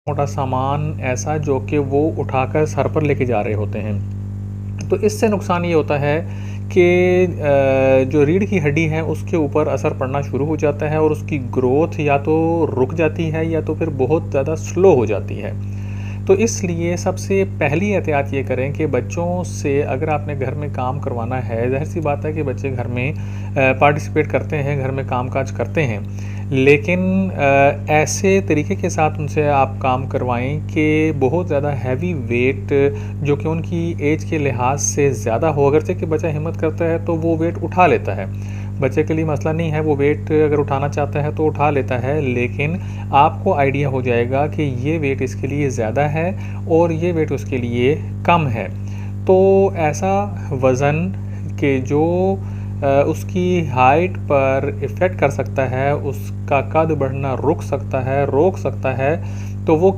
मोटा सामान ऐसा जो कि वो उठाकर सर पर लेके जा रहे होते हैं। तो इससे नुकसान ये होता है कि जो रीढ़ की हड्डी है उसके ऊपर असर पड़ना शुरू हो जाता है और उसकी ग्रोथ या तो रुक जाती है या तो फिर बहुत ज़्यादा स्लो हो जाती है। तो इसलिए सबसे पहली एहतियात ये करें कि बच्चों से अगर आपने घर में काम करवाना है, ज़ाहिर-सी बात है कि बच्चे घर में पार्टिसिपेट करते हैं, घर में काम-काज करते हैं। लेकिन ऐसे तरीके के साथ उनसे आप काम करवाएँ कि बहुत ज़्यादा हैवी वेट जो कि उनकी एज के लिहाज से ज़्यादा हो, अगरचे कि बच्चा हिम्मत करता है तो वो वेट उठा लेता है। बच्चे के लिए मसला नहीं है, वो वेट अगर उठाना चाहता है तो उठा लेता है, लेकिन आपको आइडिया हो जाएगा कि ये वेट इसके लिए ज़्यादा है और ये वेट उसके लिए कम है। तो ऐसा वज़न के जो उसकी हाइट पर इफ़ेक्ट कर सकता है, उसका कद बढ़ना रुक सकता है, रोक सकता है, तो वो